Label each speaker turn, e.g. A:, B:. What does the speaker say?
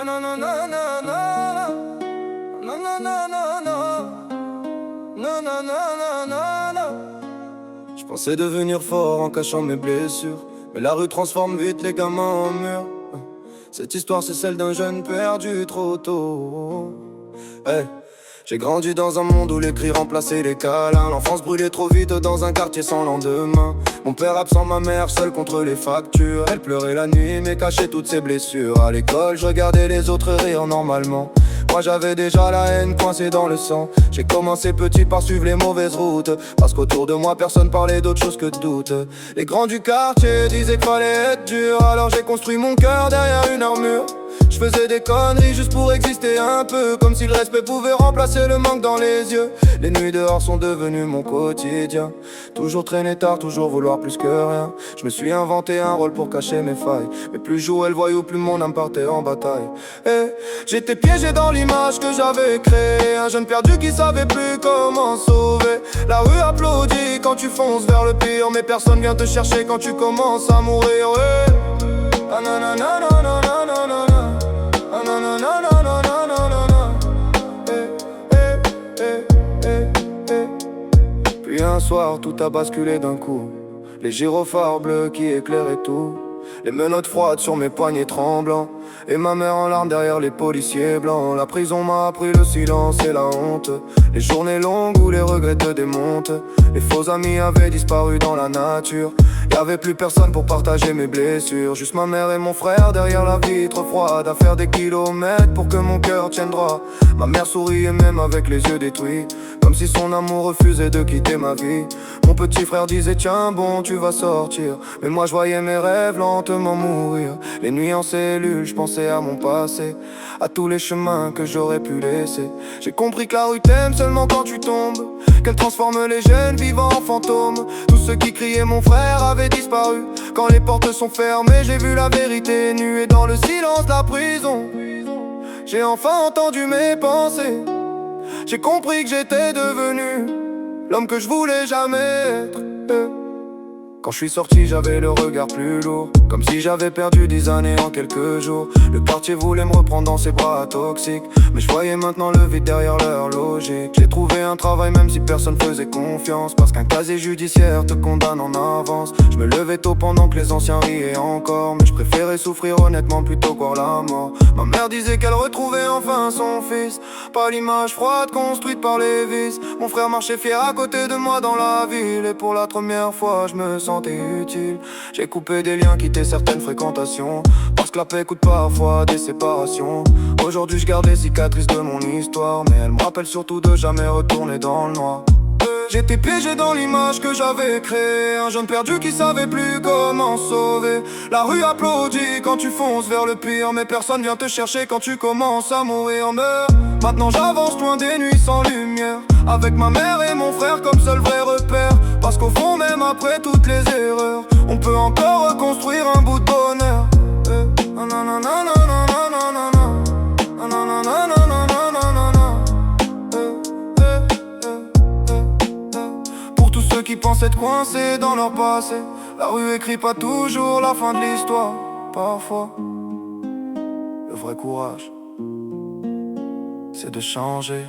A: non, non, non, non, non. Non, non, non, non, non. Non, non, non, non, non, non. Je pensais devenir fort en cachant mes blessures, mais la rue transforme vite les gamins en murs. Cette histoire c'est celle d'un jeune perdu trop tôt. Hey. J'ai grandi dans un monde où les cris remplaçaient les câlins. L'enfance brûlait trop vite dans un quartier sans lendemain. Mon père absent, ma mère seule contre les factures. Elle pleurait la nuit mais cachait toutes ses blessures. À l'école je regardais les autres rire normalement. Moi j'avais déjà la haine coincée dans le sang. J'ai commencé petit par suivre les mauvaises routes, parce qu'autour de moi personne parlait d'autre chose que de doute. Les grands du quartier disaient qu'il fallait être dur, alors j'ai construit mon cœur derrière une armure. Je faisais des conneries juste pour exister un peu, comme si le respect pouvait remplacer le manque dans les yeux. Les nuits dehors sont devenues mon quotidien. Toujours traîner tard, toujours vouloir plus que rien. Je me suis inventé un rôle pour cacher mes failles, mais plus je jouais le voyou, plus mon âme partait en bataille. Et j'étais piégé dans l'image que j'avais créée, un jeune perdu qui savait plus comment sauver. La rue applaudit quand tu fonces vers le pire, mais personne vient te chercher quand tu commences à mourir. Ouais. Ah, non, non, non, non, non, non, non, non. Ah, non, non, non, non, non, non, non, non, non. Puis un soir tout a basculé d'un coup. Les gyrophares bleus qui éclairaient tout, les menottes froides sur mes poignets tremblants, et ma mère en larmes derrière les policiers blancs. La prison m'a appris le silence et la honte, les journées longues où les regrets te démontent. Les faux amis avaient disparu dans la nature, y'avait plus personne pour partager mes blessures. Juste ma mère et mon frère derrière la vitre froide, à faire des kilomètres pour que mon cœur tienne droit. Ma mère souriait même avec les yeux détruits, comme si son amour refusait de quitter ma vie. Mon petit frère disait tiens bon tu vas sortir, mais moi je voyais mes rêves lentement mourir. Les nuits en cellule, je pensais à mon passé, à tous les chemins que j'aurais pu laisser. J'ai compris que la rue t'aime seulement quand tu tombes, qu'elle transforme les jeunes vivants en fantômes. Tous ceux qui criaient mon frère avaient disparu quand les portes sont fermées. J'ai vu la vérité nue et dans le silence de la prison, j'ai enfin entendu mes pensées. J'ai compris que j'étais devenu l'homme que je voulais jamais être. Quand je suis sorti j'avais le regard plus lourd, comme si j'avais perdu 10 années en quelques jours. Le quartier voulait me reprendre dans ses bras toxiques, mais je voyais maintenant le vide derrière leur logique. J'ai trouvé un travail même si personne faisait confiance, parce qu'un casier judiciaire te condamne en avance. Je me levais tôt pendant que les anciens riaient encore, mais je préférais souffrir honnêtement plutôt qu'avoir la mort. Ma mère disait qu'elle retrouvait enfin son fils, pas l'image froide construite par les vices. Mon frère marchait fier à côté de moi dans la ville, et pour la première fois je me sentais utile. J'ai coupé des liens, quitté certaines fréquentations, parce que la paix coûte parfois des séparations. Aujourd'hui je garde les cicatrices de mon histoire, mais elles me rappellent surtout de jamais retourner dans le noir. J'étais piégé dans l'image que j'avais créée, un jeune perdu qui savait plus comment sauver. La rue applaudit quand tu fonces vers le pire, mais personne vient te chercher quand tu commences à mourir. Maintenant j'avance loin des nuits sans lumière, avec ma mère et mon frère comme seul vrai repère. Parce qu'au fond même après toutes les erreurs, on peut encore reconstruire un bout de bonheur. Pour tous ceux qui pensent être coincés dans leur passé, la rue écrit pas toujours la fin de l'histoire. Parfois, le vrai courage, c'est de changer.